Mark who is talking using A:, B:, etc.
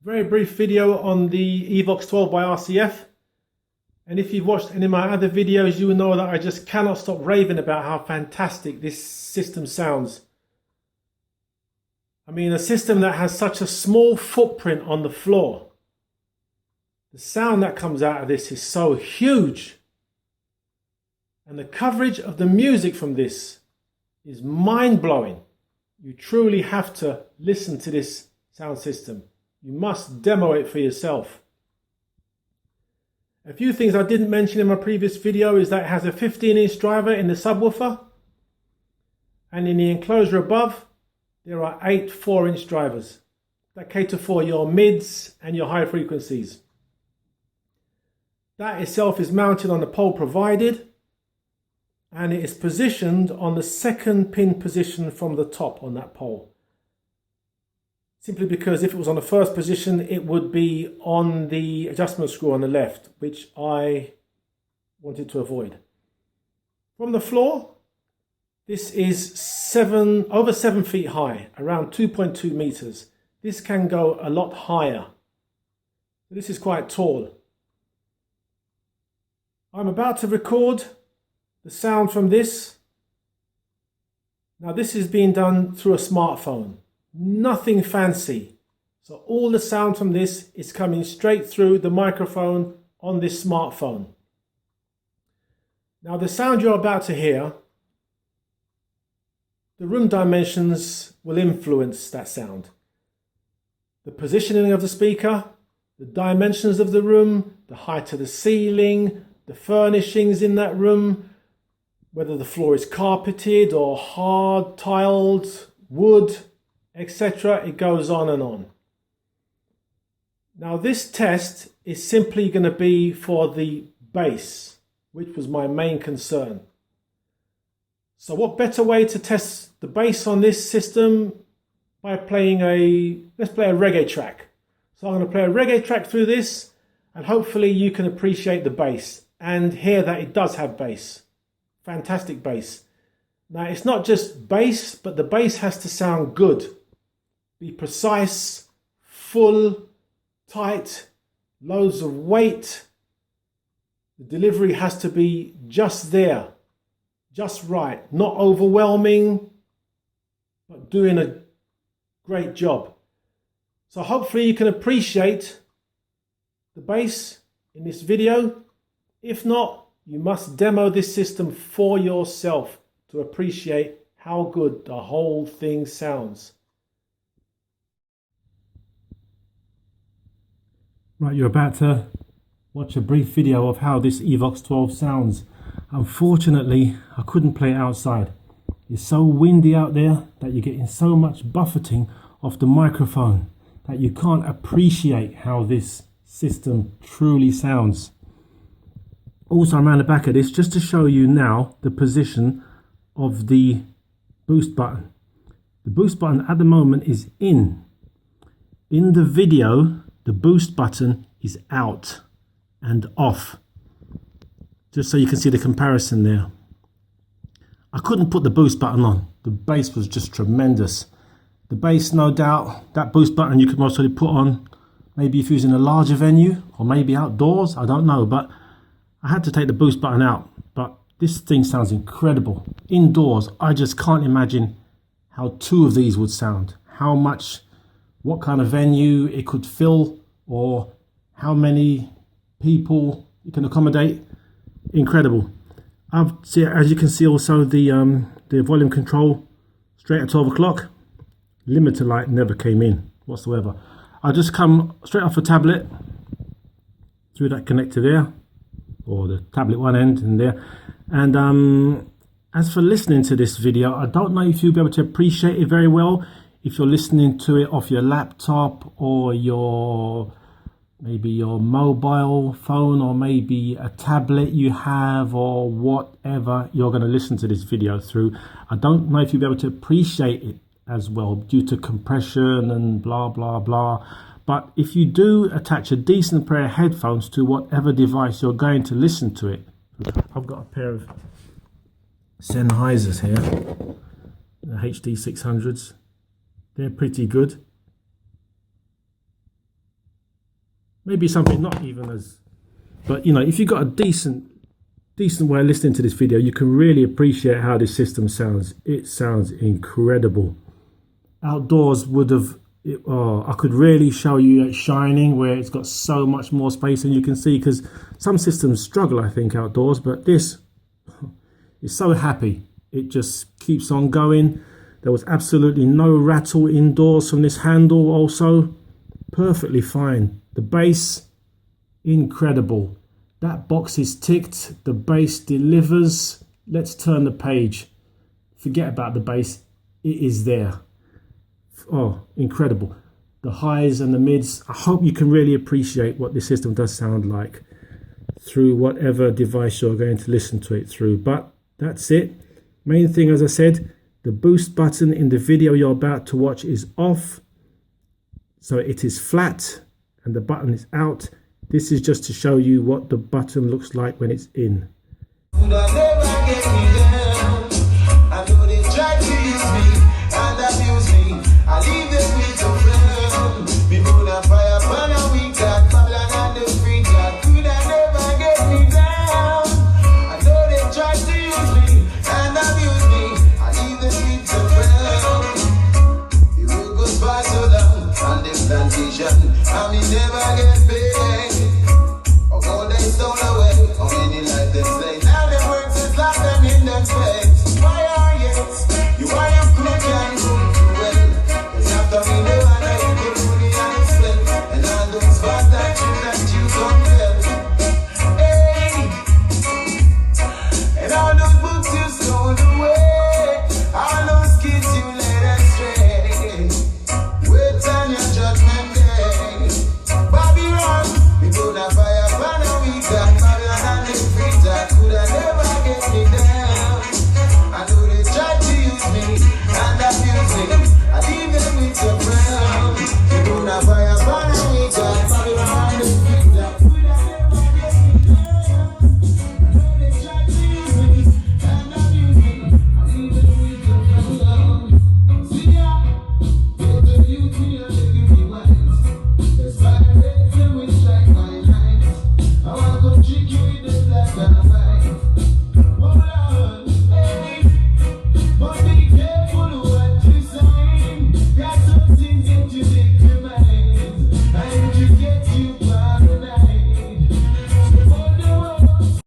A: Very brief video on the Evox 12 by RCF. And if you've watched any of my other videos, you will know that I just cannot stop raving about how fantastic this system sounds. I mean, a system that has such a small footprint on the floor. The sound that comes out of this is so huge. And the coverage of the music from this is mind-blowing. You truly have to listen to this sound system. You must demo it for yourself. A few things I didn't mention in my previous video is that it has a 15-inch driver in the subwoofer. And in the enclosure above, there are 8 4-inch drivers that cater for your mids and your high frequencies. That itself is mounted on the pole provided, and it is positioned on the second pin position from the top on that pole. Simply because if it was on the first position, it would be on the adjustment screw on the left, which I wanted to avoid. From the floor, this is over 7 feet high, around 2.2 meters. This can go a lot higher. This is quite tall. I'm about to record the sound from this. Now this is being done through a smartphone. Nothing fancy. So all the sound from this is coming straight through the microphone on this smartphone. Now the sound you're about to hear, the room dimensions will influence that sound. The positioning of the speaker, the dimensions of the room, the height of the ceiling, the furnishings in that room, whether the floor is carpeted or hard tiled, wood, etc. It goes on and on. Now this test is simply going to be for the bass, which was my main concern. So what better way to test the bass on this system by playing let's play a reggae track. So I'm going to play a reggae track through this, and hopefully you can appreciate the bass and hear that it does have bass. Fantastic bass. Now it's not just bass, but the bass has to sound good. Be precise, full, tight, loads of weight. The delivery has to be just there, just right, not overwhelming, but doing a great job. So hopefully you can appreciate the bass in this video. If not, you must demo this system for yourself to appreciate how good the whole thing sounds. Right, you're about to watch a brief video of how this Evox 12 sounds. Unfortunately, I couldn't play it outside. It's so windy out there that you're getting so much buffeting off the microphone that you can't appreciate how this system truly sounds. Also, I'm around the back of this just to show you now the position of the boost button. The boost button at the moment is in. In the video, the boost button is out and off. Just so you can see the comparison there. I couldn't put the boost button on. The bass was just tremendous. The bass, no doubt, that boost button you could most probably put on maybe if you're in a larger venue or maybe outdoors, I don't know, but I had to take the boost button out. But this thing sounds incredible. Indoors, I just can't imagine how 2 of these would sound. What kind of venue it could fill, or how many people it can accommodate. Incredible. As you can see also the volume control straight at 12 o'clock. Limiter light never came in whatsoever. I just come straight off a tablet through that connector there, or the tablet one end in there. And as for listening to this video, I don't know if you'll be able to appreciate it very well if you're listening to it off your laptop or maybe your mobile phone, or maybe a tablet you have, or whatever you're going to listen to this video through. I don't know if you'll be able to appreciate it as well due to compression and blah blah blah. But if you do attach a decent pair of headphones to whatever device you're going to listen to it, I've got a pair of Sennheisers here, the HD 600s. They're pretty good. maybe something not even as, but you know, if you've got a decent way of listening to this video, you can really appreciate how this system sounds. It sounds incredible. Outdoors would have, I could really show you it shining where it's got so much more space than you can see, because some systems struggle, I think, outdoors, but this is so happy. It just keeps on going. There was absolutely no rattle indoors from this handle also. Perfectly fine. The bass, incredible. That box is ticked. The bass delivers. Let's turn the page. Forget about the bass. It is there. Oh, incredible. The highs and the mids. I hope you can really appreciate what this system does sound like through whatever device you're going to listen to it through. But that's it. Main thing, as I said, the boost button in the video you're about to watch is off. So it is flat and the button is out. This is just to show you what the button looks like when it's in.